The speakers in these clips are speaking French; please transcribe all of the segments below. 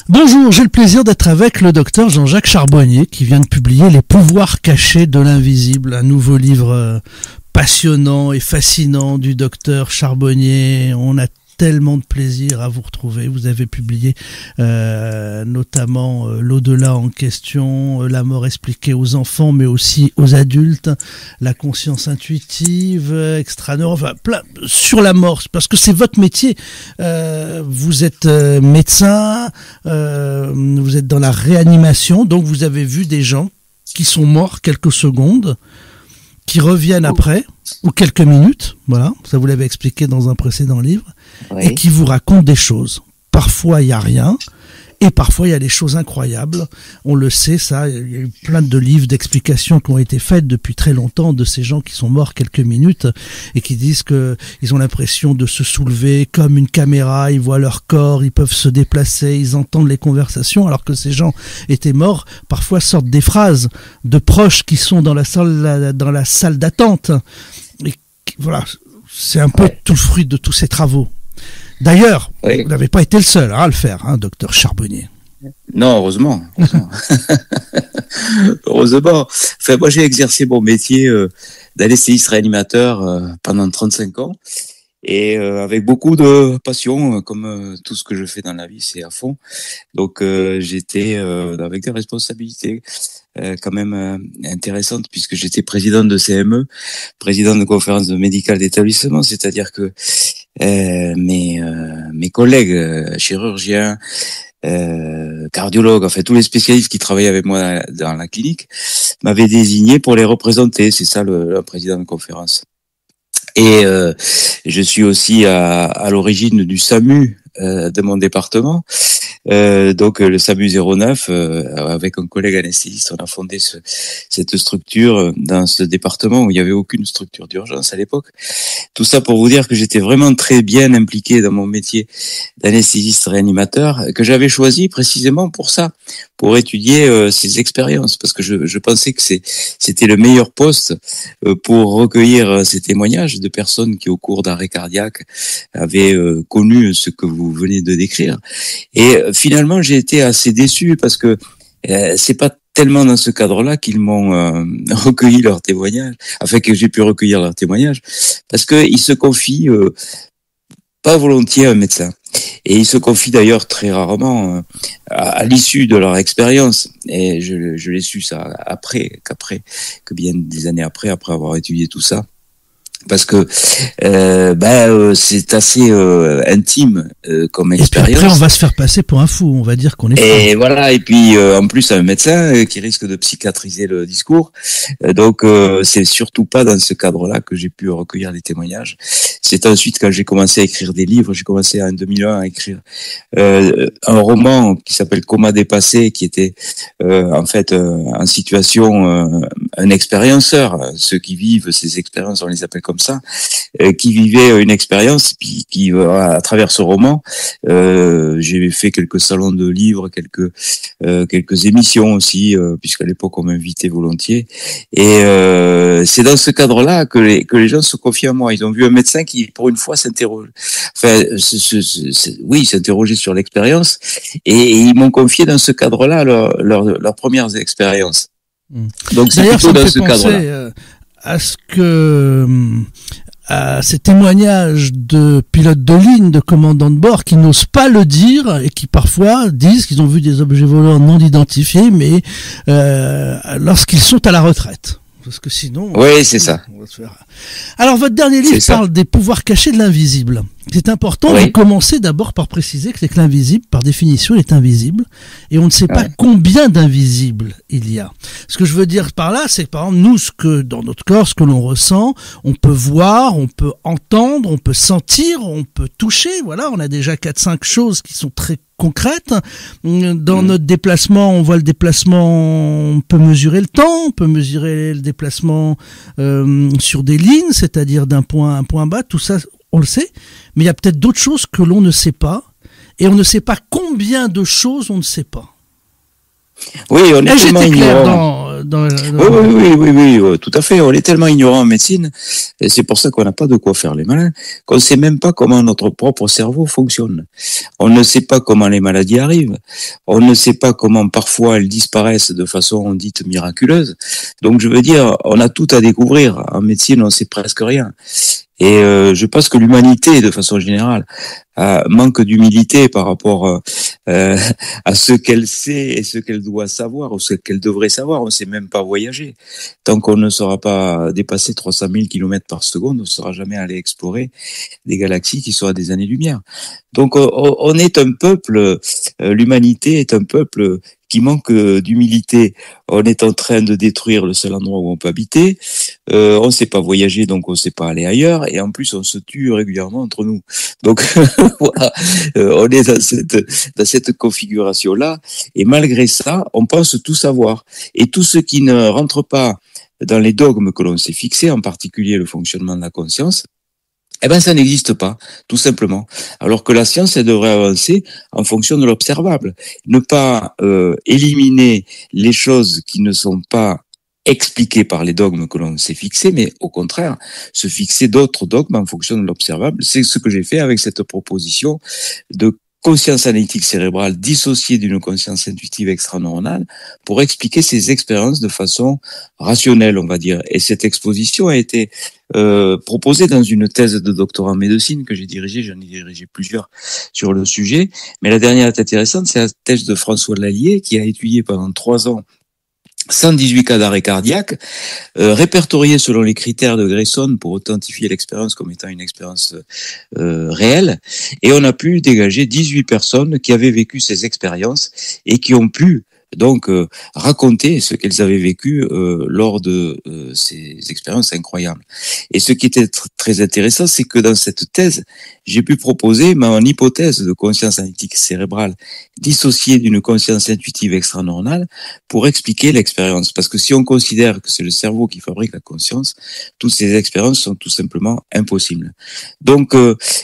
Bonjour, j'ai le plaisir d'être avec le docteur Jean-Jacques Charbonnier qui vient de publier Les pouvoirs cachés de l'invisible, un nouveau livre passionnant et fascinant du docteur Charbonnier. On a tellement de plaisir à vous retrouver. Vous avez publié notamment l'au-delà en question, la mort expliquée aux enfants mais aussi aux adultes, la conscience intuitive, extraneuro, enfin plein sur la mort parce que c'est votre métier. Vous êtes médecin, vous êtes dans la réanimation, donc vous avez vu des gens qui sont morts quelques secondes, qui reviennent après, ou quelques minutes, voilà, ça vous l'avez expliqué dans un précédent livre, oui. Et qui vous racontent des choses. Parfois, il n'y a rien, et parfois, il y a des choses incroyables. On le sait, ça, il y a eu plein de livres d'explications qui ont été faites depuis très longtemps de ces gens qui sont morts quelques minutes et qui disent que ils ont l'impression de se soulever comme une caméra, ils voient leur corps, ils peuvent se déplacer, ils entendent les conversations, alors que ces gens étaient morts. Parfois sortent des phrases de proches qui sont dans la salle d'attente. Et voilà, c'est un peu tout le fruit de tous ces travaux. D'ailleurs, oui. Vous n'avez pas été le seul à le faire, hein, docteur Charbonnier. Non, heureusement. Heureusement. Enfin, moi, j'ai exercé mon métier d'anesthésiste réanimateur pendant 35 ans. Et avec beaucoup de passion, comme tout ce que je fais dans la vie, c'est à fond. Donc j'étais avec des responsabilités quand même intéressantes, puisque j'étais président de CME, président de conférence médicale d'établissement, c'est-à-dire que mes collègues chirurgiens, cardiologues, enfin tous les spécialistes qui travaillaient avec moi dans la clinique m'avaient désigné pour les représenter. C'est ça le président de conférence. Et je suis aussi à l'origine du SAMU de mon département. Donc le SAMU 09, avec un collègue anesthésiste, on a fondé cette structure dans ce département où il n'y avait aucune structure d'urgence à l'époque. Tout ça pour vous dire que j'étais vraiment très bien impliqué dans mon métier d'anesthésiste réanimateur, que j'avais choisi précisément pour ça, pour étudier ces expériences, parce que je pensais que c'était le meilleur poste pour recueillir ces témoignages de personnes qui, au cours d'arrêt cardiaque, avaient connu ce que vous venez de décrire. Et finalement, j'ai été assez déçu parce que c'est pas tellement dans ce cadre-là qu'ils m'ont recueilli leurs témoignages, enfin que j'ai pu recueillir leurs témoignages, parce que ils se confient pas volontiers à un médecin. Et ils se confient d'ailleurs très rarement à l'issue de leur expérience. Et je l'ai su ça que bien des années après avoir étudié tout ça. Parce que c'est assez intime comme expérience. Et puis après, on va se faire passer pour un fou. On va dire qu'on est fou. Et voilà. Et puis en plus, un médecin qui risque de psychiatriser le discours. Donc c'est surtout pas dans ce cadre-là que j'ai pu recueillir des témoignages. C'est ensuite quand j'ai commencé à écrire des livres. J'ai commencé en 2001 à écrire un roman qui s'appelle Coma dépassé, qui était en fait en situation un expérienceur. Ceux qui vivent ces expériences, on les appelle comme ça, qui vivait une expérience, puis qui à travers ce roman, j'ai fait quelques salons de livres, quelques émissions aussi, puisqu'à l'époque on m'invitait volontiers. Et c'est dans ce cadre-là que les gens se confient à moi. Ils ont vu un médecin qui, pour une fois, s'interroge. Enfin, s'interrogeait sur l'expérience, et ils m'ont confié dans ce cadre-là leurs premières expériences. Donc c'est plutôt dans ce cadre-là. À ces témoignages de pilotes de ligne, de commandants de bord qui n'osent pas le dire et qui parfois disent qu'ils ont vu des objets volants non identifiés, mais lorsqu'ils sont à la retraite. Parce que sinon... Oui, c'est ça. On va se faire... Alors, votre dernier livre parle des pouvoirs cachés de l'invisible. C'est important de commencer d'abord par préciser que l'invisible, par définition, est invisible. Et on ne sait pas combien d'invisibles il y a. Ce que je veux dire par là, c'est que, par exemple, nous, dans notre corps, ce que l'on ressent, on peut voir, on peut entendre, on peut sentir, on peut toucher. Voilà, on a déjà 4-5 choses qui sont très concrètes. Dans notre déplacement, on voit le déplacement, on peut mesurer le temps, on peut mesurer le déplacement sur des lignes, c'est-à-dire d'un point à un point bas, tout ça, on le sait, mais il y a peut-être d'autres choses que l'on ne sait pas, et on ne sait pas combien de choses on ne sait pas. Oui, on est tellement ignorant. Oui, tout à fait. On est tellement ignorant en médecine, et c'est pour ça qu'on n'a pas de quoi faire les malins, qu'on ne sait même pas comment notre propre cerveau fonctionne. On ne sait pas comment les maladies arrivent. On ne sait pas comment parfois elles disparaissent de façon dite miraculeuse. Donc je veux dire, on a tout à découvrir. En médecine, on sait presque rien. Et je pense que l'humanité, de façon générale, manque d'humilité par rapport à ce qu'elle sait et ce qu'elle doit savoir ou ce qu'elle devrait savoir. On ne sait même pas voyager. Tant qu'on ne saura pas dépasser 300 000 km par seconde, on ne saura jamais aller explorer des galaxies qui sont à des années-lumière. Donc on est un peuple, l'humanité est un peuple qui manque d'humilité. On est en train de détruire le seul endroit où on peut habiter. On ne sait pas voyager, donc on ne sait pas aller ailleurs. Et en plus, on se tue régulièrement entre nous. Donc voilà, on est dans cette configuration-là. Et malgré ça, on pense tout savoir. Et tout ce qui ne rentre pas dans les dogmes que l'on s'est fixés, en particulier le fonctionnement de la conscience, eh ben, ça n'existe pas, tout simplement. Alors que la science, elle devrait avancer en fonction de l'observable. Ne pas éliminer les choses qui ne sont pas expliquées par les dogmes que l'on s'est fixés, mais au contraire, se fixer d'autres dogmes en fonction de l'observable. C'est ce que j'ai fait avec cette proposition de conscience analytique cérébrale dissociée d'une conscience intuitive extraneuronale pour expliquer ces expériences de façon rationnelle, on va dire. Et cette exposition a été proposée dans une thèse de doctorat en médecine que j'ai dirigée, j'en ai dirigé plusieurs sur le sujet. Mais la dernière est intéressante, c'est la thèse de François Lallier qui a étudié pendant 3 ans 118 cas d'arrêt cardiaque, répertoriés selon les critères de Grayson pour authentifier l'expérience comme étant une expérience réelle. Et on a pu dégager 18 personnes qui avaient vécu ces expériences et qui ont pu donc raconter ce qu'elles avaient vécu lors de ces expériences incroyables. Et ce qui était très intéressant, c'est que dans cette thèse, j'ai pu proposer mon hypothèse de conscience analytique cérébrale dissociée d'une conscience intuitive extraneuronale pour expliquer l'expérience. Parce que si on considère que c'est le cerveau qui fabrique la conscience, toutes ces expériences sont tout simplement impossibles. Donc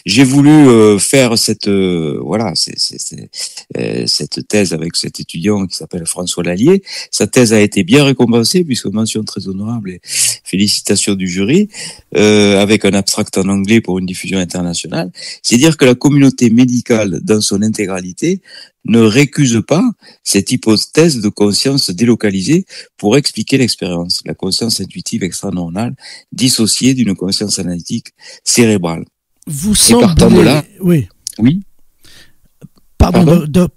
j'ai voulu faire cette cette thèse avec cet étudiant qui s'appelle François Lallier. Sa thèse a été bien récompensée puisque mention très honorable et félicitations du jury avec un abstract en anglais pour une diffusion internationale. C'est dire que la communauté médicale dans son intégralité ne récuse pas cette hypothèse de conscience délocalisée pour expliquer l'expérience, la conscience intuitive extraneuronale dissociée d'une conscience analytique cérébrale. Vous semblez... partant de là, oui.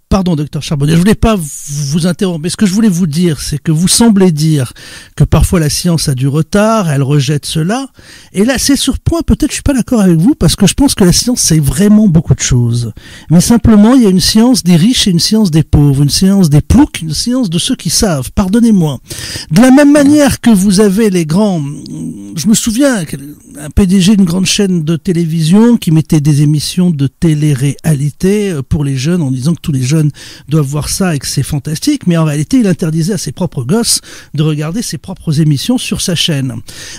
Pardon, docteur Charbonnier, je voulais pas vous interrompre, mais ce que je voulais vous dire, c'est que vous semblez dire que parfois la science a du retard, elle rejette cela, et là, c'est sur point, peut-être je suis pas d'accord avec vous, parce que je pense que la science, c'est vraiment beaucoup de choses. Mais simplement, il y a une science des riches et une science des pauvres, une science des ploucs, une science de ceux qui savent, pardonnez-moi. De la même manière que vous avez les grands, je me souviens, un PDG d'une grande chaîne de télévision qui mettait des émissions de télé-réalité pour les jeunes en disant que tous les jeunes doivent voir ça et que c'est fantastique, mais en réalité il interdisait à ses propres gosses de regarder ses propres émissions sur sa chaîne.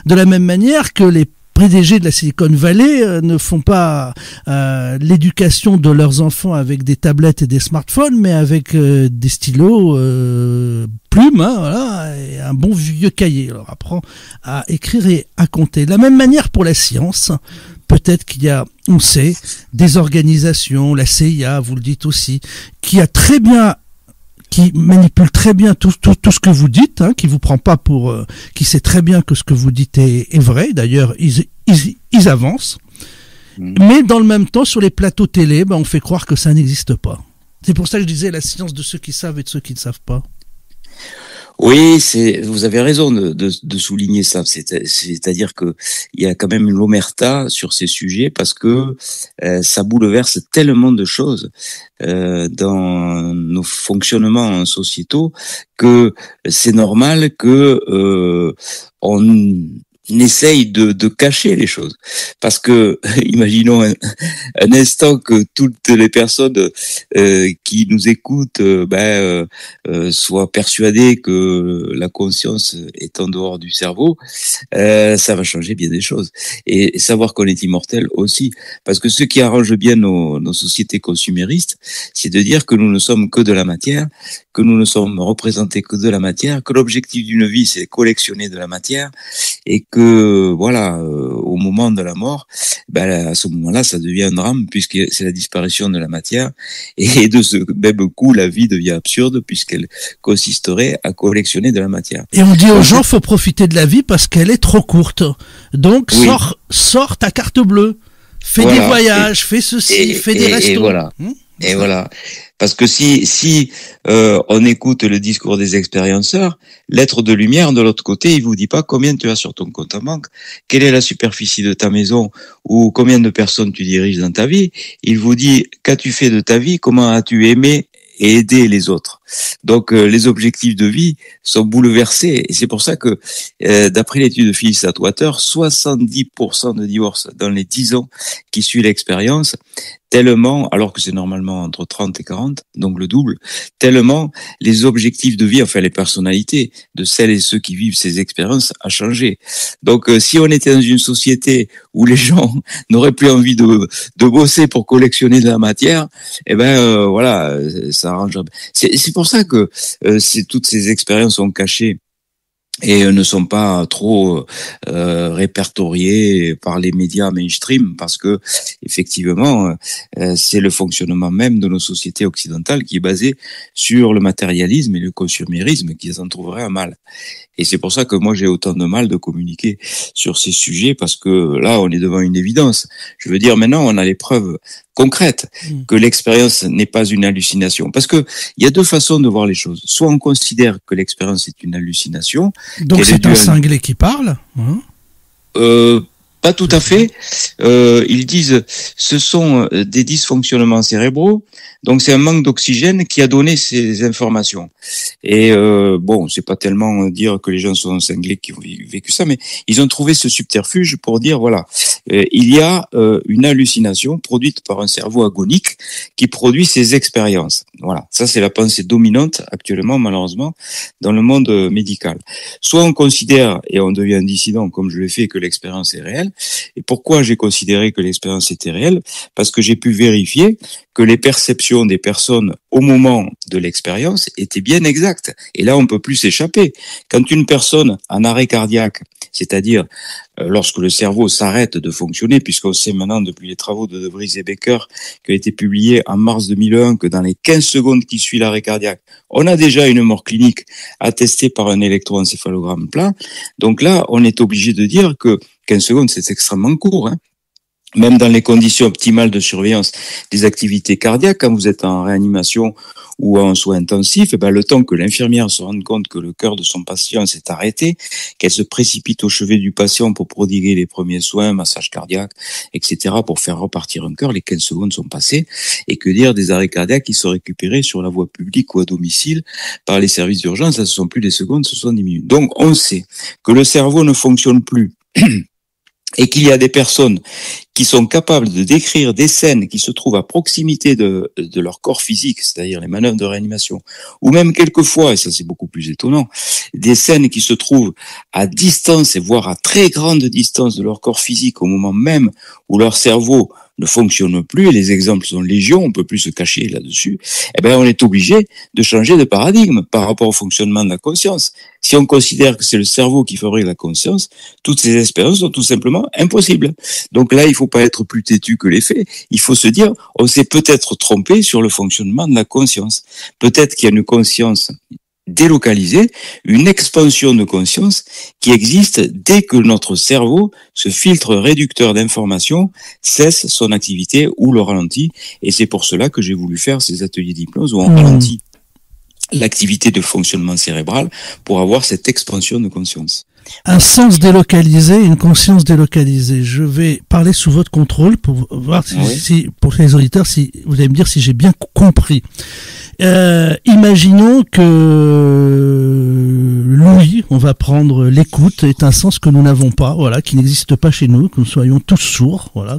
De la même manière que les PDG de la Silicon Valley ne font pas l'éducation de leurs enfants avec des tablettes et des smartphones, mais avec des stylos, plumes, voilà, et un bon vieux cahier. On leur apprend à écrire et à compter. De la même manière pour la science, peut-être qu'il y a, on sait, des organisations, la CIA, vous le dites aussi, qui manipule très bien tout ce que vous dites, hein, qui vous prend pas pour, qui sait très bien que ce que vous dites est vrai. D'ailleurs, ils avancent. Mais dans le même temps, sur les plateaux télé, on fait croire que ça n'existe pas. C'est pour ça que je disais la science de ceux qui savent et de ceux qui ne savent pas. Oui, vous avez raison de souligner ça. C'est-à-dire que il y a quand même une omerta sur ces sujets parce que ça bouleverse tellement de choses dans nos fonctionnements sociétaux que c'est normal que n'essaye de cacher les choses. Parce que, imaginons un instant que toutes les personnes qui nous écoutent soient persuadées que la conscience est en dehors du cerveau, ça va changer bien des choses. Et savoir qu'on est immortel aussi. Parce que ce qui arrange bien nos sociétés consuméristes, c'est de dire que nous ne sommes que de la matière, que nous ne sommes représentés que de la matière, que l'objectif d'une vie, c'est collectionner de la matière, et que voilà, au moment de la mort, à ce moment-là, ça devient un drame puisque c'est la disparition de la matière, et de ce même coup, la vie devient absurde puisqu'elle consisterait à collectionner de la matière. Et on dit aux gens, faut profiter de la vie parce qu'elle est trop courte. Donc oui. sors ta carte bleue, fais des voyages, fais ceci, fais des restos. Et voilà. Et voilà. Parce que si on écoute le discours des expérienceurs, l'être de lumière de l'autre côté, il vous dit pas combien tu as sur ton compte en banque, quelle est la superficie de ta maison ou combien de personnes tu diriges dans ta vie. Il vous dit qu'as-tu fait de ta vie, comment as-tu aimé et aider les autres. Donc les objectifs de vie sont bouleversés et c'est pour ça que d'après l'étude de Phyllis Atwater, 70% de divorces dans les 10 ans qui suivent l'expérience, tellement, alors que c'est normalement entre 30 et 40, donc le double, tellement les objectifs de vie, enfin les personnalités de celles et ceux qui vivent ces expériences a changé. Donc si on était dans une société où les gens n'auraient plus envie de bosser pour collectionner de la matière, voilà, ça arrange. C'est pour ça que toutes ces expériences sont cachées et ne sont pas trop répertoriées par les médias mainstream parce que effectivement c'est le fonctionnement même de nos sociétés occidentales qui est basé sur le matérialisme et le consumérisme qui en trouverait un mal. Et c'est pour ça que moi j'ai autant de mal de communiquer sur ces sujets parce que là on est devant une évidence. Je veux dire maintenant on a les preuves concrètes que l'expérience n'est pas une hallucination. Parce que il y a deux façons de voir les choses. Soit on considère que l'expérience est une hallucination. Donc c'est un cinglé qui parle, hein? Pas tout à fait. Ils disent ce sont des dysfonctionnements cérébraux. Donc c'est un manque d'oxygène qui a donné ces informations. Et c'est pas tellement dire que les gens sont cinglés qui ont vécu ça, mais ils ont trouvé ce subterfuge pour dire voilà, il y a une hallucination produite par un cerveau agonique qui produit ces expériences. Voilà, ça c'est la pensée dominante actuellement malheureusement dans le monde médical. Soit on considère et on devient dissident comme je l'ai fait que l'expérience est réelle. Et pourquoi j'ai considéré que l'expérience était réelle? Parce que j'ai pu vérifier que les perceptions des personnes au moment de l'expérience étaient bien exactes. Et là, on peut plus s'échapper. Quand une personne en arrêt cardiaque, c'est-à-dire lorsque le cerveau s'arrête de fonctionner, puisqu'on sait maintenant depuis les travaux de De Vries et Becker qui ont été publiés en mars 2001 que dans les 15 secondes qui suivent l'arrêt cardiaque, on a déjà une mort clinique attestée par un électroencéphalogramme plat. Donc là, on est obligé de dire que 15 secondes, c'est extrêmement court, hein. Même dans les conditions optimales de surveillance des activités cardiaques, quand vous êtes en réanimation ou en soins intensifs, le temps que l'infirmière se rende compte que le cœur de son patient s'est arrêté, qu'elle se précipite au chevet du patient pour prodiguer les premiers soins, massage cardiaque, etc., pour faire repartir un cœur, les 15 secondes sont passées. Et que dire des arrêts cardiaques qui sont récupérés sur la voie publique ou à domicile par les services d'urgence, ça, ce sont plus des secondes, ce sont des minutes. Donc, on sait que le cerveau ne fonctionne plus. Et qu'il y a des personnes qui sont capables de décrire des scènes qui se trouvent à proximité de leur corps physique, c'est-à-dire les manœuvres de réanimation, ou même quelquefois, et ça c'est beaucoup plus étonnant, des scènes qui se trouvent à distance et voire à très grande distance de leur corps physique au moment même où leur cerveau ne fonctionne plus, et les exemples sont légion, on peut plus se cacher là-dessus, on est obligé de changer de paradigme par rapport au fonctionnement de la conscience. Si on considère que c'est le cerveau qui fabrique la conscience, toutes ces expériences sont tout simplement impossibles. Donc là, il faut pas être plus têtu que les faits. Il faut se dire, on s'est peut-être trompé sur le fonctionnement de la conscience. Peut-être qu'il y a une conscience délocalisée, une expansion de conscience qui existe dès que notre cerveau, ce filtre réducteur d'informations, cesse son activité ou le ralentit. Et c'est pour cela que j'ai voulu faire ces ateliers d'hypnose où on ralentit l'activité de fonctionnement cérébral pour avoir cette expansion de conscience. Un sens délocalisé, une conscience délocalisée. Je vais parler sous votre contrôle pour voir si pour les auditeurs, si vous allez me dire si j'ai bien compris. Imaginons que oui, on va prendre l'écoute est un sens que nous n'avons pas, voilà, qui n'existe pas chez nous, que nous soyons tous sourds, voilà,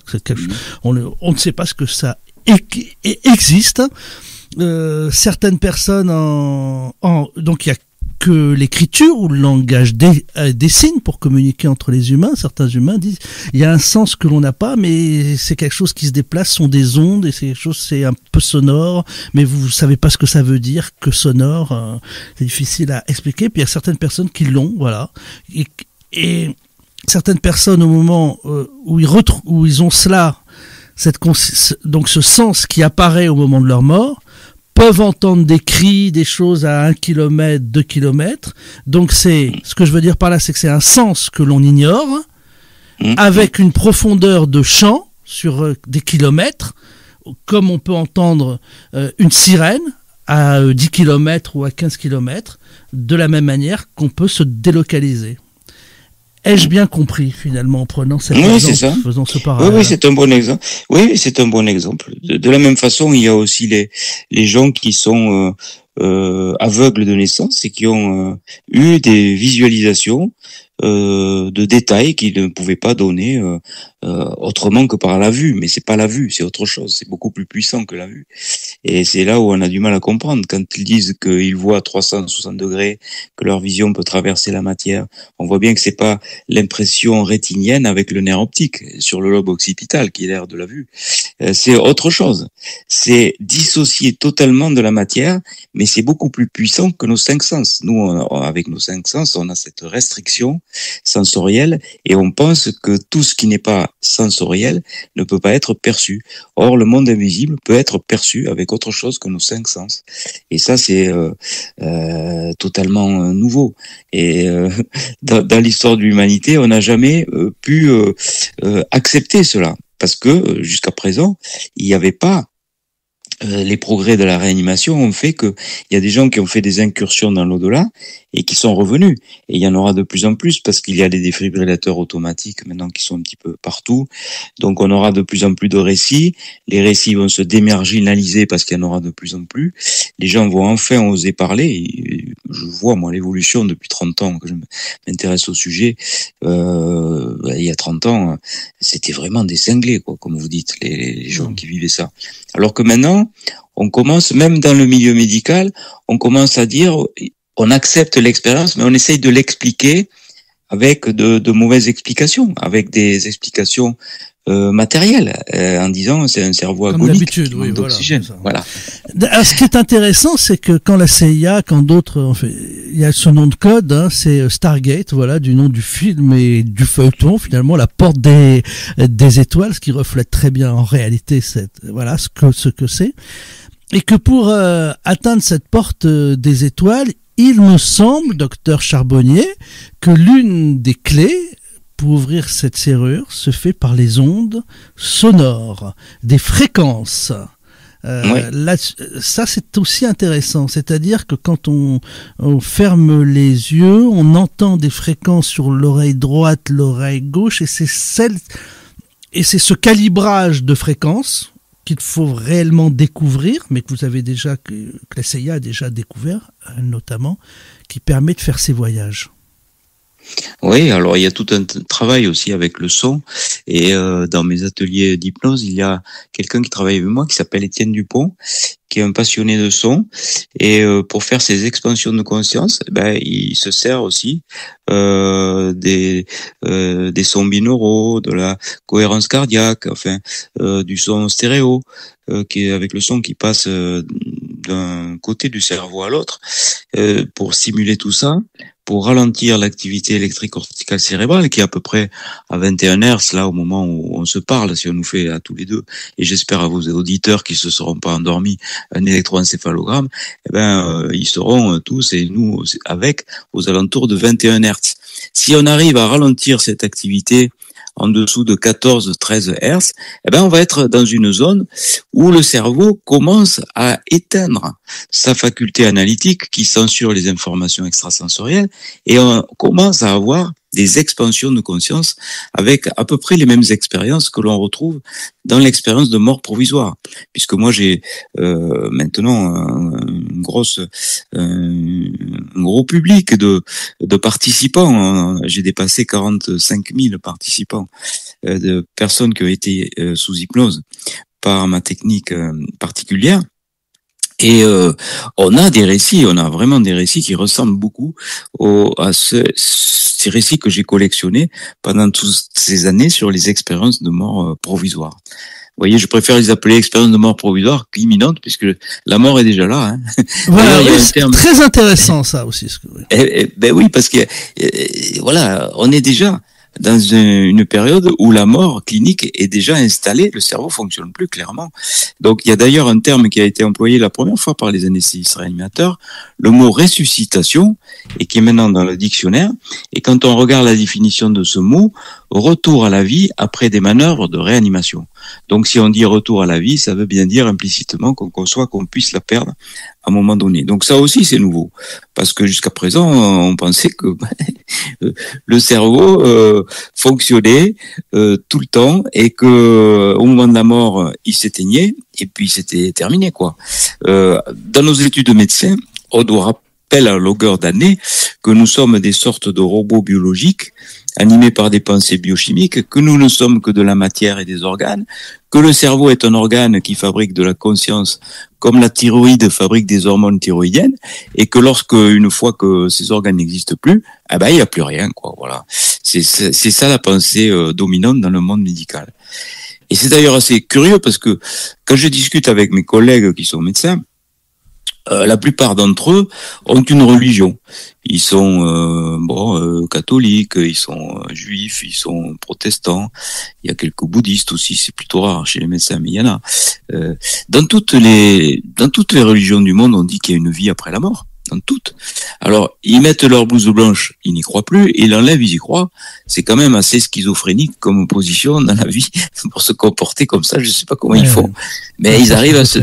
on ne sait pas ce que ça existe. Certaines personnes donc il y a que l'écriture ou le langage des signes pour communiquer entre les humains. Certains humains disent il y a un sens que l'on n'a pas, mais c'est quelque chose qui se déplace, sont des ondes, et c'est quelque chose, c'est un peu sonore, mais vous savez pas ce que ça veut dire, que sonore, c'est difficile à expliquer. Puis il y a certaines personnes qui l'ont, voilà, et certaines personnes au moment où ils ont cela, donc ce sens qui apparaît au moment de leur mort, peuvent entendre des cris, des choses à 1 kilomètre, 2 kilomètres. Donc ce que je veux dire par là, c'est que c'est un sens que l'on ignore, avec une profondeur de champ sur des kilomètres, comme on peut entendre une sirène à 10 kilomètres ou à 15 kilomètres, de la même manière qu'on peut se délocaliser. Ai-je bien compris, finalement, en prenant cet exemple, faisant ce parallèle? Oui, c'est un bon exemple. Oui, c'est un bon exemple. De la même façon, il y a aussi les gens qui sont aveugles de naissance et qui ont eu des visualisations de détails qu'ils ne pouvaient pas donner autrement que par la vue. Mais c'est pas la vue, c'est autre chose. C'est beaucoup plus puissant que la vue. Et c'est là où on a du mal à comprendre. Quand ils disent qu'ils voient à 360 degrés, que leur vision peut traverser la matière, on voit bien que c'est pas l'impression rétinienne avec le nerf optique sur le lobe occipital qui est l'air de la vue. C'est autre chose. C'est dissocié totalement de la matière, mais c'est beaucoup plus puissant que nos 5 sens. Nous, avec nos 5 sens, on a cette restriction sensorielle et on pense que tout ce qui n'est pas sensoriel ne peut pas être perçu. Or, le monde invisible peut être perçu avec autre chose que nos 5 sens. Et ça, c'est totalement nouveau. Et dans l'histoire de l'humanité, on n'a jamais pu accepter cela. Parce que jusqu'à présent, il n'y avait pas les progrès de la réanimation ont fait que il y a des gens qui ont fait des incursions dans l'au-delà et qui sont revenus. Et il y en aura de plus en plus parce qu'il y a des défibrillateurs automatiques maintenant qui sont un petit peu partout. Donc on aura de plus en plus de récits. Les récits vont se démarginaliser parce qu'il y en aura de plus en plus. Les gens vont enfin oser parler. Et je vois, moi, l'évolution depuis 30 ans que je m'intéresse au sujet. Il y a 30 ans, c'était vraiment des cinglés, quoi, comme vous dites, les gens qui vivaient ça. Alors que maintenant, on commence, même dans le milieu médical, on commence à dire, on accepte l'expérience, mais on essaye de l'expliquer avec de mauvaises explications, avec des explications matérielles, en disant c'est un cerveau agonique qui manque d'oxygène. Voilà. Alors, ce qui est intéressant, c'est que quand la CIA, quand d'autres, en fait, il y a ce nom de code, hein, c'est Stargate, voilà, du nom du film et du feuilleton, finalement, la porte des étoiles, ce qui reflète très bien en réalité voilà, ce que c'est. Et que pour atteindre cette porte des étoiles, il me semble, docteur Charbonnier, que l'une des clés pour ouvrir cette serrure se fait par les ondes sonores, des fréquences. Oui. Là, ça c'est aussi intéressant, c'est-à-dire que quand on ferme les yeux, on entend des fréquences sur l'oreille droite, l'oreille gauche, et c'est ce calibrage de fréquences qu'il faut réellement découvrir, mais que vous avez déjà, que la CIA a déjà découvert, notamment, qui permet de faire ces voyages. Oui, alors il y a tout un travail aussi avec le son. Et dans mes ateliers d'hypnose, il y a quelqu'un qui travaille avec moi qui s'appelle Étienne Dupont, qui est un passionné de son. Et pour faire ses expansions de conscience, il se sert aussi des sons binauraux, de la cohérence cardiaque, enfin du son stéréo, qui est avec le son qui passe d'un côté du cerveau à l'autre, pour simuler tout ça, pour ralentir l'activité électrique corticale cérébrale qui est à peu près à 21 Hz là au moment où on se parle, si on nous fait à tous les deux, et j'espère à vos auditeurs qui se seront pas endormis, un électroencéphalogramme, ils seront tous et nous avec aux alentours de 21 Hz. Si on arrive à ralentir cette activité en dessous de 14-13 Hz, on va être dans une zone où le cerveau commence à éteindre sa faculté analytique qui censure les informations extrasensorielles et on commence à avoir des expansions de conscience avec à peu près les mêmes expériences que l'on retrouve dans l'expérience de mort provisoire. Puisque moi j'ai maintenant un gros public de participants. J'ai dépassé 45 000 participants, de personnes qui ont été sous hypnose par ma technique particulière. Et on a vraiment des récits qui ressemblent beaucoup à ces récits que j'ai collectionnés pendant toutes ces années sur les expériences de mort provisoire. Vous voyez, je préfère les appeler expériences de mort provisoire qu'imminente, puisque la mort est déjà là. Hein. Voilà, oui, c'est très intéressant ça aussi. Ben oui, parce que voilà, on est déjà dans une période où la mort clinique est déjà installée, le cerveau fonctionne plus clairement. Donc il y a d'ailleurs un terme qui a été employé la première fois par les anesthésistes réanimateurs, le mot ressuscitation, et qui est maintenant dans le dictionnaire. Et quand on regarde la définition de ce mot, retour à la vie après des manœuvres de réanimation. Donc si on dit retour à la vie, ça veut bien dire implicitement qu'on conçoit qu'on puisse la perdre à un moment donné. Donc ça aussi c'est nouveau, parce que jusqu'à présent on pensait que le cerveau fonctionnait tout le temps et que au moment de la mort il s'éteignait et puis c'était terminé quoi. Dans nos études de médecins, on doit rappeler à longueur d'année que nous sommes des sortes de robots biologiques animés par des pensées biochimiques, que nous ne sommes que de la matière et des organes, que le cerveau est un organe qui fabrique de la conscience comme la thyroïde fabrique des hormones thyroïdiennes, et que une fois que ces organes n'existent plus, il n'y a plus rien, quoi. Voilà. C'est ça la pensée dominante dans le monde médical. Et c'est d'ailleurs assez curieux parce que quand je discute avec mes collègues qui sont médecins, la plupart d'entre eux ont une religion. Ils sont catholiques, ils sont juifs, ils sont protestants. Il y a quelques bouddhistes aussi, c'est plutôt rare chez les médecins, mais il y en a. Dans toutes les religions du monde, on dit qu'il y a une vie après la mort. Dans toutes. Alors, ils mettent leur blouse blanche, ils n'y croient plus, et ils l'enlèvent, ils y croient. C'est quand même assez schizophrénique comme position dans la vie pour se comporter comme ça. Je sais pas comment ils font, mais ils arrivent à se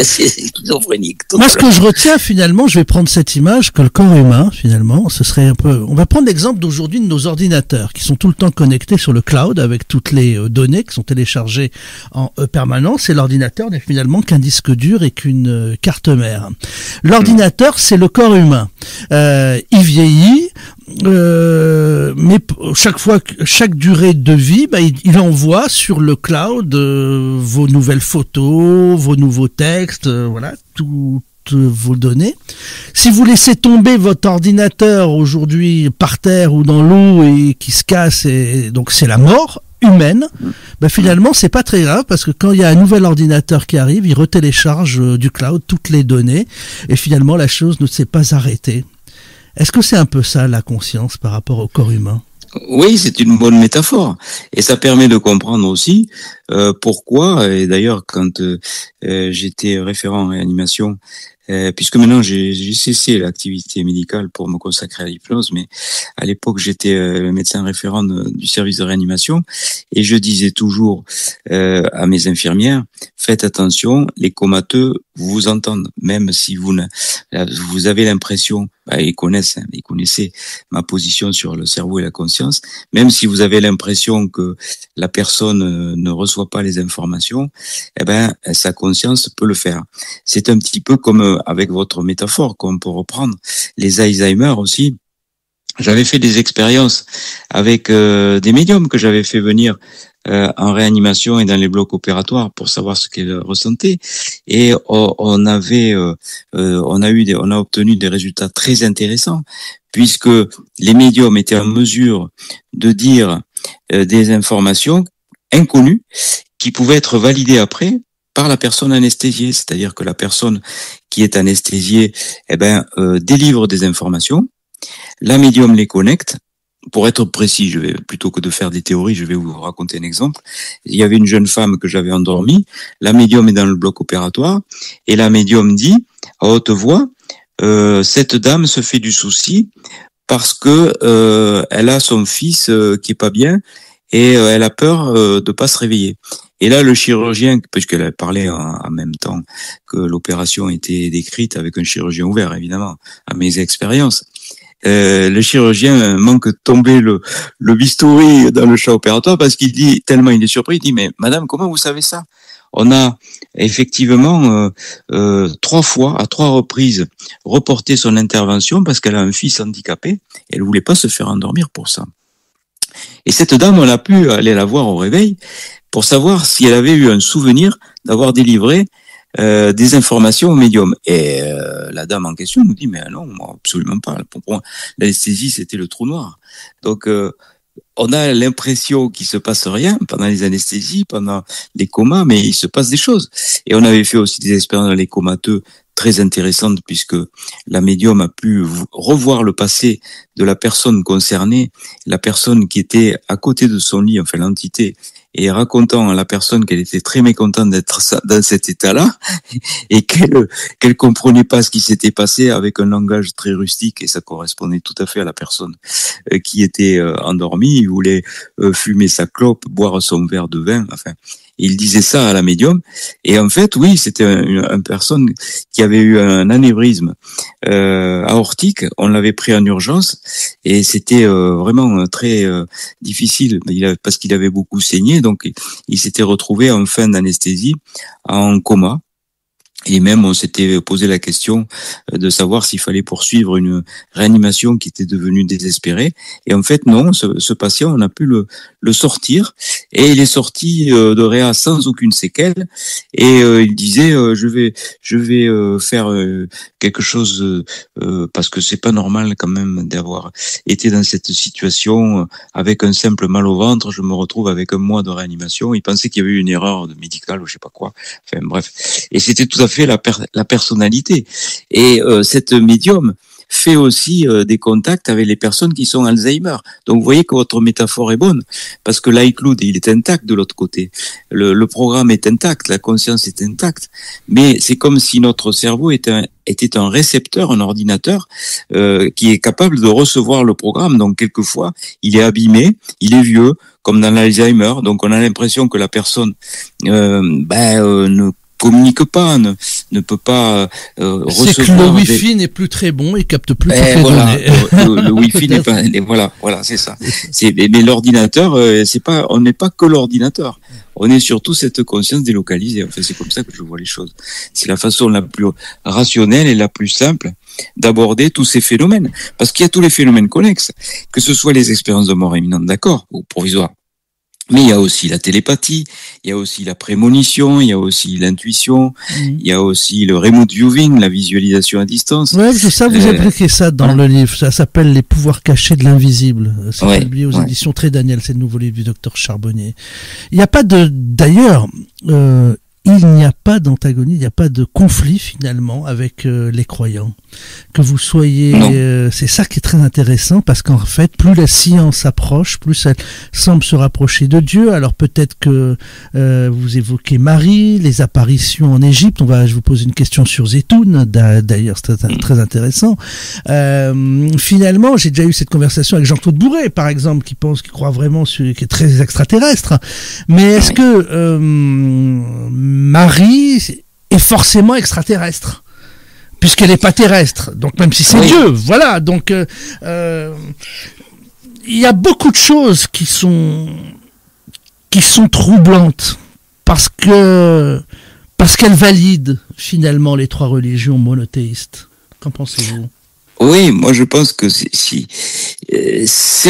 c'est schizophrénique. Moi, ce que je retiens finalement, je vais prendre cette image que le corps humain, finalement, ce serait un peu. On va prendre l'exemple d'aujourd'hui de nos ordinateurs qui sont tout le temps connectés sur le cloud avec toutes les données qui sont téléchargées en permanence. Et l'ordinateur n'est finalement qu'un disque dur et qu'une carte mère. L'ordinateur, c'est le corps humain. Il vieillit, mais chaque durée de vie, il envoie sur le cloud vos nouvelles photos, vos nouveaux textes, voilà, toutes vos données. Si vous laissez tomber votre ordinateur aujourd'hui par terre ou dans l'eau et qui se casse, et donc c'est la mort humaine, finalement c'est pas très grave parce que quand il y a un nouvel ordinateur qui arrive, il retélécharge du cloud toutes les données et finalement la chose ne s'est pas arrêtée. Est-ce que c'est un peu ça la conscience par rapport au corps humain ? Oui, c'est une bonne métaphore et ça permet de comprendre aussi pourquoi, et d'ailleurs quand j'étais référent en réanimation, puisque maintenant j'ai cessé l'activité médicale pour me consacrer à l'hypnose, mais à l'époque j'étais le médecin référent du service de réanimation et je disais toujours à mes infirmières, faites attention, les comateux vous entendent, même si vous avez l'impression, ils connaissaient ma position sur le cerveau et la conscience, même si vous avez l'impression que la personne ne reçoit pas les informations, sa conscience peut le faire. C'est un petit peu comme avec votre métaphore qu'on peut reprendre les Alzheimer aussi. J'avais fait des expériences avec des médiums que j'avais fait venir en réanimation et dans les blocs opératoires pour savoir ce qu'elles ressentaient, et on a obtenu des résultats très intéressants puisque les médiums étaient en mesure de dire des informations inconnues qui pouvaient être validées après par la personne anesthésiée, c'est-à-dire que la personne qui est anesthésiée délivre des informations, la médium les connecte. Pour être précis, plutôt que de faire des théories, je vais vous raconter un exemple. Il y avait une jeune femme que j'avais endormie, la médium est dans le bloc opératoire, et la médium dit à haute voix, cette dame se fait du souci parce que elle a son fils qui est pas bien et elle a peur de pas se réveiller. Et là, le chirurgien, puisqu'elle a parlé en même temps que l'opération était décrite avec un chirurgien ouvert, évidemment, à mes expériences, le chirurgien manque de tomber le bistouri dans le champ opératoire parce qu'il dit, tellement il est surpris, il dit, mais madame, comment vous savez ça? on a effectivement 3 fois, à 3 reprises, reporté son intervention parce qu'elle a un fils handicapé. Et elle voulait pas se faire endormir pour ça. Et cette dame, on a pu aller la voir au réveil pour savoir si elle avait eu un souvenir d'avoir délivré des informations au médium. Et la dame en question nous dit, mais non, moi, absolument pas. Pour moi, l'anesthésie, c'était le trou noir. Donc, on a l'impression qu'il se passe rien pendant les anesthésies, pendant les comas, mais il se passe des choses. Et on avait fait aussi des expériences dans les comateux très intéressantes, puisque la médium a pu revoir le passé de la personne concernée, la personne qui était à côté de son lit, enfin l'entité, et racontant à la personne qu'elle était très mécontente d'être dans cet état-là et qu'elle comprenait pas ce qui s'était passé avec un langage très rustique, et ça correspondait tout à fait à la personne qui était endormie. Il voulait fumer sa clope, boire son verre de vin, enfin. Il disait ça à la médium, et en fait, oui, c'était une personne qui avait eu un anévrisme aortique. On l'avait pris en urgence, et c'était vraiment très difficile parce qu'il avait beaucoup saigné, donc il s'était retrouvé en fin d'anesthésie en coma. Et même, on s'était posé la question de savoir s'il fallait poursuivre une réanimation qui était devenue désespérée. Et en fait, non, ce patient, on a pu le sortir. Et il est sorti de réa sans aucune séquelle. Et il disait, je vais faire quelque chose, parce que c'est pas normal quand même d'avoir été dans cette situation avec un simple mal au ventre. Je me retrouve avec un mois de réanimation. Il pensait qu'il y avait eu une erreur médicale ou je sais pas quoi. Enfin, bref. Et c'était tout à fait la personnalité. Et cette médium fait aussi des contacts avec les personnes qui sont Alzheimer. Donc vous voyez que votre métaphore est bonne, parce que l'iCloud, il est intact de l'autre côté. Le programme est intact, la conscience est intacte, mais c'est comme si notre cerveau était un récepteur, un ordinateur qui est capable de recevoir le programme. Donc quelquefois, il est abîmé, il est vieux, comme dans l'Alzheimer. Donc on a l'impression que la personne ne communique pas, ne peut pas recevoir. C'est que le Wi-Fi n'est plus très bon, il capte plus toutes les données. Le Wi-Fi n'est pas. Voilà, c'est ça. Mais l'ordinateur, on n'est pas que l'ordinateur. On est surtout cette conscience délocalisée. Enfin, c'est comme ça que je vois les choses. C'est la façon la plus rationnelle et la plus simple d'aborder tous ces phénomènes, parce qu'il y a tous les phénomènes connexes, que ce soit les expériences de mort imminente, d'accord, ou provisoire. Mais il y a aussi la télépathie, il y a aussi la prémonition, il y a aussi l'intuition, il y a aussi le remote viewing, la visualisation à distance. Ouais, ça, vous impliquez ça dans le livre. Ça s'appelle Les pouvoirs cachés de l'invisible. C'est publié aux éditions Très Daniel, c'est le nouveau livre du docteur Charbonnier. Il n'y a pas d'ailleurs, il n'y a pas d'antagonie, il n'y a pas de conflit finalement avec les croyants. Que vous soyez, c'est ça qui est très intéressant, parce qu'en fait, plus la science approche, plus elle semble se rapprocher de Dieu. Alors peut-être que vous évoquez Marie, les apparitions en Égypte. Je vous pose une question sur Zeytoun, d'ailleurs, c'est très intéressant. Finalement, j'ai déjà eu cette conversation avec Jean-Claude Bourret, par exemple, qui croit vraiment, qui est très extraterrestre. Mais est-ce que Marie est forcément extraterrestre, puisqu'elle n'est pas terrestre, donc même si c'est Dieu, voilà. Donc il y a beaucoup de choses qui sont troublantes, parce qu'elles valident finalement les 3 religions monothéistes. Qu'en pensez-vous ? Oui, moi je pense que c'est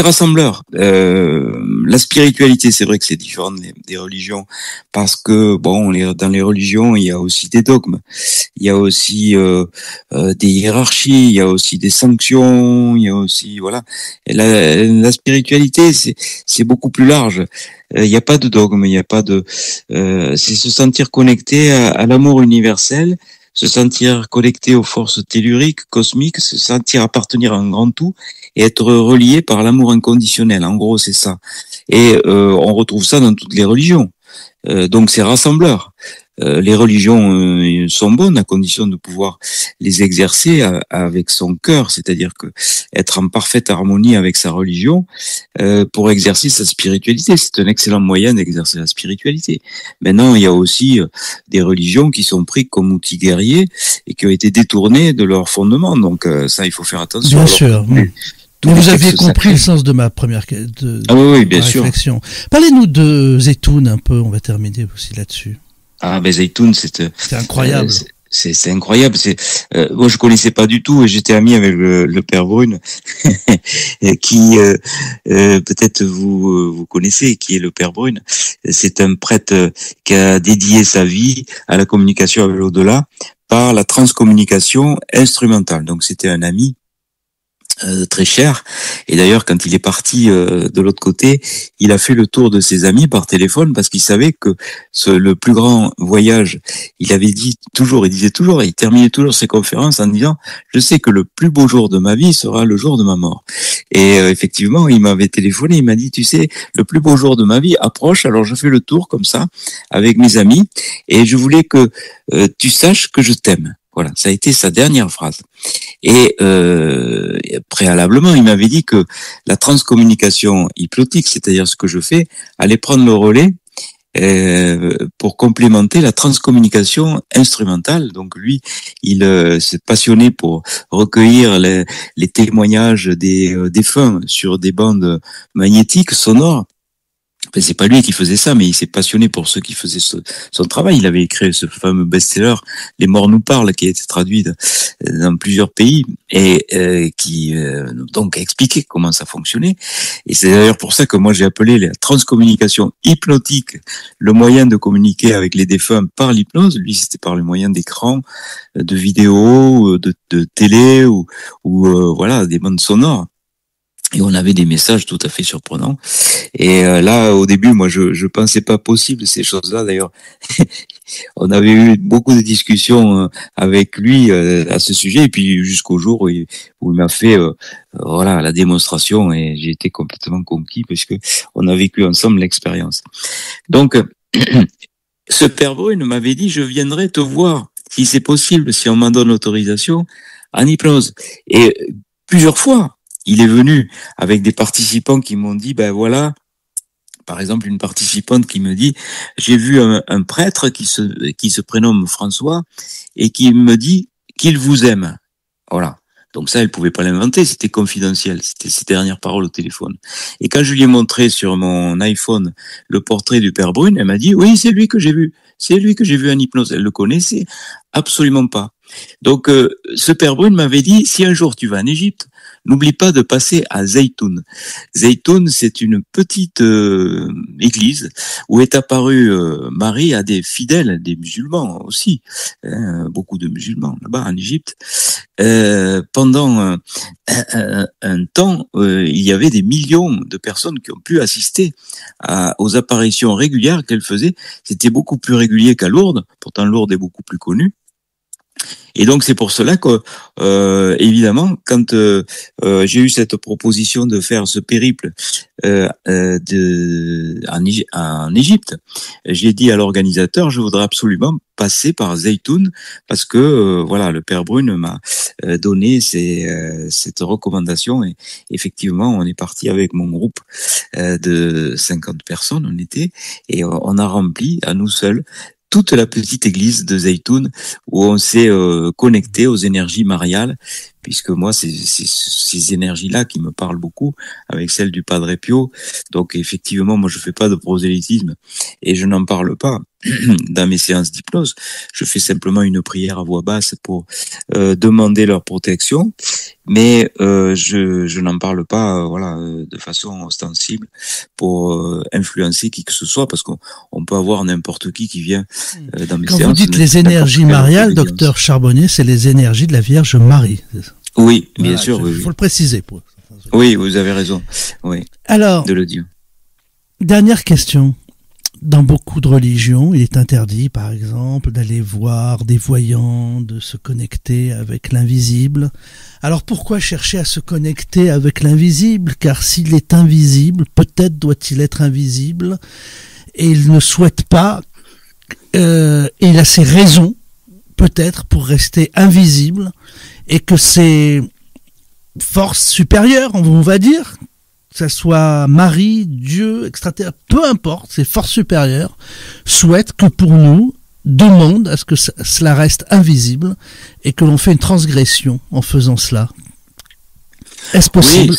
rassembleur. La spiritualité, c'est vrai que c'est différent des religions, parce que dans les religions, il y a aussi des dogmes, il y a aussi des hiérarchies, il y a aussi des sanctions, il y a aussi Et la spiritualité, c'est beaucoup plus large. Il n'y a pas de dogme, il n'y a pas de. C'est se sentir connecté à l'amour universel, se sentir connecté aux forces telluriques, cosmiques, se sentir appartenir à un grand tout et être relié par l'amour inconditionnel. En gros, c'est ça. Et on retrouve ça dans toutes les religions. Donc c'est rassembleur. Les religions sont bonnes à condition de pouvoir les exercer avec son cœur, c'est-à-dire que être en parfaite harmonie avec sa religion pour exercer sa spiritualité. C'est un excellent moyen d'exercer la spiritualité. Maintenant, il y a aussi des religions qui sont prises comme outils guerriers et qui ont été détournées de leur fondement. Donc ça, il faut faire attention. Bien sûr. Vous aviez compris le sens de ma première oui, bien réflexion. Sûr. Parlez-nous de Zeytoun un peu, on va terminer aussi là-dessus. Ah ben Zeytoun, C'est incroyable. C'est incroyable. Moi je connaissais pas du tout et j'étais ami avec le père Brune qui peut-être vous connaissez, qui est le père Brune. C'est un prêtre qui a dédié sa vie à la communication avec l'au-delà par la transcommunication instrumentale. Donc c'était un ami très cher. Et d'ailleurs, quand il est parti de l'autre côté, il a fait le tour de ses amis par téléphone parce qu'il savait que le plus grand voyage, il disait toujours, il terminait toujours ses conférences en disant, je sais que le plus beau jour de ma vie sera le jour de ma mort. Et effectivement, il m'avait téléphoné, il m'a dit, tu sais, le plus beau jour de ma vie approche, alors je fais le tour comme ça avec mes amis et je voulais que tu saches que je t'aime. Voilà, ça a été sa dernière phrase. Et préalablement, il m'avait dit que la transcommunication hypnotique, c'est-à-dire ce que je fais, allait prendre le relais pour complémenter la transcommunication instrumentale. Donc lui, il s'est passionné pour recueillir les témoignages des défunts sur des bandes magnétiques sonores. Enfin, c'est pas lui qui faisait ça, mais il s'est passionné pour ceux qui faisaient son travail. Il avait écrit ce fameux best-seller Les morts nous parlent, qui a été traduit dans plusieurs pays et qui donc a expliqué comment ça fonctionnait. Et c'est d'ailleurs pour ça que moi j'ai appelé la transcommunication hypnotique le moyen de communiquer avec les défunts par l'hypnose. Lui, c'était par le moyen d'écran, de vidéos, de télé ou voilà, des bandes sonores. Et on avait des messages tout à fait surprenants. Et là, au début, moi, je pensais pas possible ces choses-là. D'ailleurs, on avait eu beaucoup de discussions avec lui à ce sujet. Et puis jusqu'au jour où il m'a fait voilà la démonstration, et j'ai été complètement conquis parce que on a vécu ensemble l'expérience. Donc, ce père Brune m'avait dit, je viendrai te voir si c'est possible, si on m'en donne l'autorisation, en hypnose. Et plusieurs fois. Il est venu avec des participants qui m'ont dit, ben voilà, par exemple une participante qui me dit, j'ai vu un prêtre qui se prénomme François et qui me dit qu'il vous aime. Voilà. Donc ça, elle pouvait pas l'inventer, c'était confidentiel, c'était ses dernières paroles au téléphone. Et quand je lui ai montré sur mon iPhone le portrait du père Brune, elle m'a dit, oui, c'est lui que j'ai vu en hypnose. Elle le connaissait absolument pas. Donc, ce père Brune m'avait dit, si un jour tu vas en Égypte, n'oublie pas de passer à Zeytoun. Zeytoun, c'est une petite église où est apparue Marie à des fidèles, des musulmans aussi, beaucoup de musulmans là-bas en Égypte. Pendant un temps, il y avait des millions de personnes qui ont pu assister aux apparitions régulières qu'elle faisait. C'était beaucoup plus régulier qu'à Lourdes, pourtant Lourdes est beaucoup plus connue. Et donc c'est pour cela que, évidemment, quand j'ai eu cette proposition de faire ce périple en Égypte, j'ai dit à l'organisateur, je voudrais absolument passer par Zeytoun parce que voilà, le père Brune m'a donné cette recommandation, et effectivement on est parti avec mon groupe de 50 personnes, on était, et on a rempli à nous seuls toute la petite église de Zeytoun, où on s'est connecté aux énergies mariales, puisque moi, c'est ces énergies-là qui me parlent beaucoup, avec celle du Padre Pio. Donc, effectivement, moi, je fais pas de prosélytisme, et je n'en parle pas dans mes séances d'hypnose. Je fais simplement une prière à voix basse pour demander leur protection, mais je n'en parle pas voilà de façon ostensible pour influencer qui que ce soit, parce qu'on peut avoir n'importe qui vient dans mes séances. Quand vous dites les énergies mariales, docteur Charbonnier, c'est les énergies de la Vierge Marie. Oui, bien sûr. Il faut le préciser. Oui, vous avez raison. Oui. Alors, de le dire. Dernière question. Dans beaucoup de religions, il est interdit, par exemple, d'aller voir des voyants, de se connecter avec l'invisible. Alors pourquoi chercher à se connecter avec l'invisible? Car s'il est invisible, peut-être doit-il être invisible, et il ne souhaite pas, et il a ses raisons, peut-être, pour rester invisible, et que ses forces supérieures, on va dire, que ce soit Marie, Dieu, extraterrestre, peu importe, ces forces supérieures souhaitent que pour nous, demandent à ce que cela reste invisible et que l'on fait une transgression en faisant cela. Est-ce possible?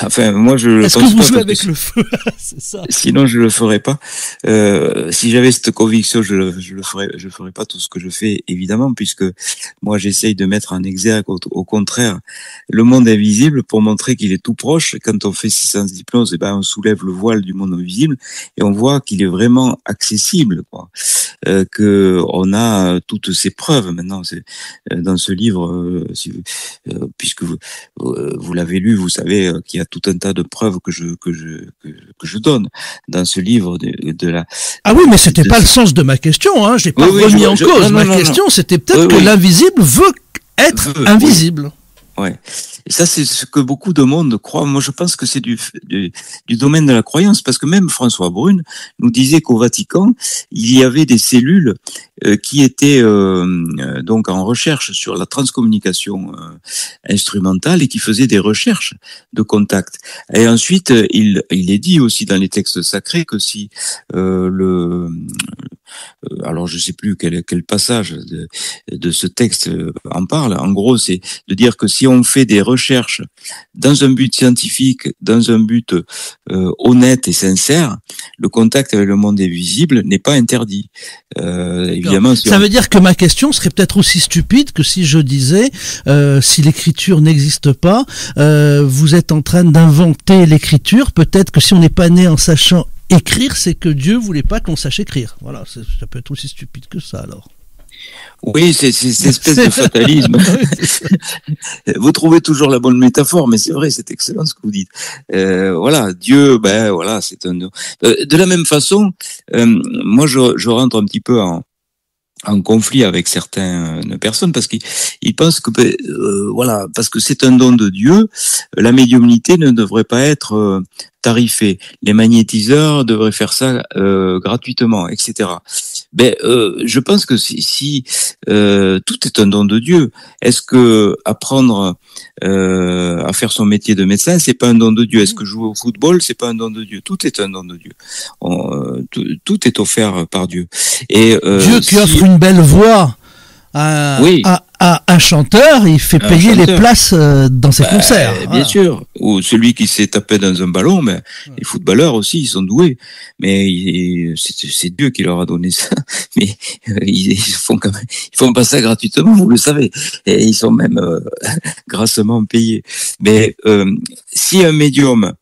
Enfin, moi, je Est-ce pense que vous pas, jouez parce que avec le feu? C'est ça. sinon je le ferais pas. Si j'avais cette conviction, je ferais pas tout ce que je fais, évidemment, puisque moi j'essaye de mettre en exergue, au contraire, le monde invisible pour montrer qu'il est tout proche. Quand on fait 6 séances d'hypnose, on soulève le voile du monde invisible et on voit qu'il est vraiment accessible, quoi. Que on a toutes ces preuves maintenant. C'est dans ce livre, puisque vous l'avez lu, vous savez qu'il y a tout un tas de preuves que je donne dans ce livre de la. Ah oui, mais c'était pas le sens de ma question, hein. J'ai pas remis en cause. Ma question, c'était peut-être que l'invisible veut être invisible. Ouais. Et ça, c'est ce que beaucoup de monde croient. Moi, je pense que c'est du domaine de la croyance, parce que même François Brune nous disait qu'au Vatican, il y avait des cellules qui étaient donc en recherche sur la transcommunication instrumentale et qui faisaient des recherches de contact. Et ensuite, il est dit aussi dans les textes sacrés que si alors je sais plus quel passage de ce texte en parle. En gros, c'est de dire que si on fait des recherches dans un but scientifique, dans un but honnête et sincère, le contact avec le monde invisible n'est pas interdit. Évidemment. Ça veut dire que ma question serait peut-être aussi stupide que si je disais si l'écriture n'existe pas, vous êtes en train d'inventer l'écriture. Peut-être que si on n'est pas né en sachant écrire, c'est que Dieu voulait pas qu'on sache écrire. Voilà, ça peut être aussi stupide que ça, alors. Oui, c'est cette espèce de fatalisme. Vous trouvez toujours la bonne métaphore, mais c'est vrai, c'est excellent ce que vous dites. Voilà, Dieu, voilà, c'est un. De la même façon, moi, je rentre un petit peu en conflit avec certaines personnes parce qu'ils pensent que voilà, parce que c'est un don de Dieu, la médiumnité ne devrait pas être tarifée. Les magnétiseurs devraient faire ça gratuitement, etc. Je pense que si tout est un don de Dieu, est-ce que apprendre à faire son métier de médecin, c'est pas un don de Dieu? Est-ce que jouer au football, c'est pas un don de Dieu? Tout est un don de Dieu. Tout est offert par Dieu. Et Dieu qui offre une belle voix à un chanteur, il fait payer les places dans ses concerts. Bien sûr. Ou celui qui s'est tapé dans un ballon, les footballeurs aussi, ils sont doués. Mais c'est Dieu qui leur a donné ça. Mais ils font quand même, ils font pas ça gratuitement, vous le savez. Et ils sont même grassement payés. Mais si un médium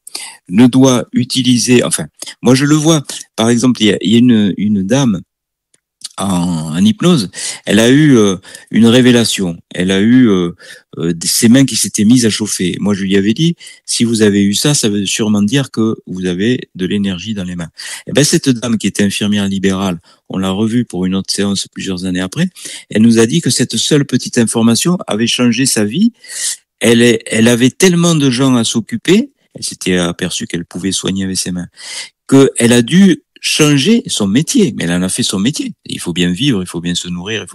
ne doit utiliser, enfin, moi je le vois. Par exemple, il y a une dame en hypnose, elle a eu une révélation. Elle a eu ses mains qui s'étaient mises à chauffer. Moi, je lui avais dit, si vous avez eu ça, ça veut sûrement dire que vous avez de l'énergie dans les mains. Et cette dame qui était infirmière libérale, on l'a revue pour une autre séance plusieurs années après, elle nous a dit que cette seule petite information avait changé sa vie. Elle avait tellement de gens à s'occuper, elle s'était aperçue qu'elle pouvait soigner avec ses mains, qu'elle a dû changer son métier, mais elle en a fait son métier. Il faut bien vivre, il faut bien se nourrir,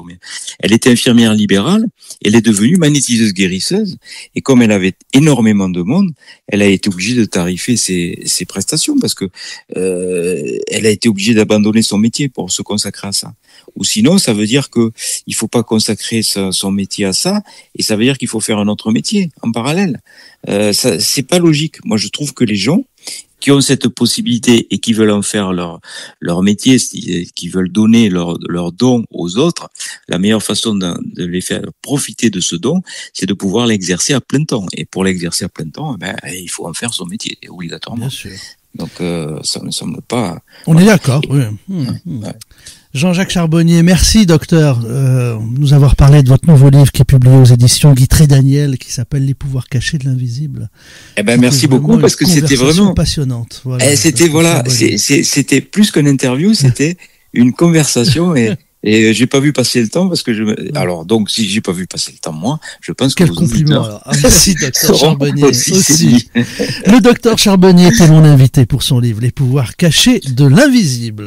Elle était infirmière libérale, elle est devenue magnétiseuse guérisseuse, et comme elle avait énormément de monde, elle a été obligée de tarifer ses prestations, parce que elle a été obligée d'abandonner son métier pour se consacrer à ça. Ou sinon, ça veut dire que il faut pas consacrer son métier à ça, et ça veut dire qu'il faut faire un autre métier en parallèle. Ça, c'est pas logique. Moi, je trouve que les gens qui ont cette possibilité et qui veulent en faire leur métier, qui veulent donner leur don aux autres, la meilleure façon de les faire profiter de ce don, c'est de pouvoir l'exercer à plein temps. Et pour l'exercer à plein temps, il faut en faire son métier, obligatoirement. Bien sûr. Donc, ça ne semble pas... On est d'accord, oui. Ouais. Jean-Jacques Charbonnier, merci docteur nous avoir parlé de votre nouveau livre qui est publié aux éditions Guitry Daniel, qui s'appelle Les pouvoirs cachés de l'invisible. Merci beaucoup, parce que c'était vraiment passionnante. Voilà, c'était plus qu'une interview, c'était une conversation et j'ai pas vu passer le temps parce que alors donc si j'ai pas vu passer le temps moi, je pense que quel compliment alors. Merci docteur Charbonnier aussi. Le docteur Charbonnier était mon invité pour son livre Les pouvoirs cachés de l'invisible.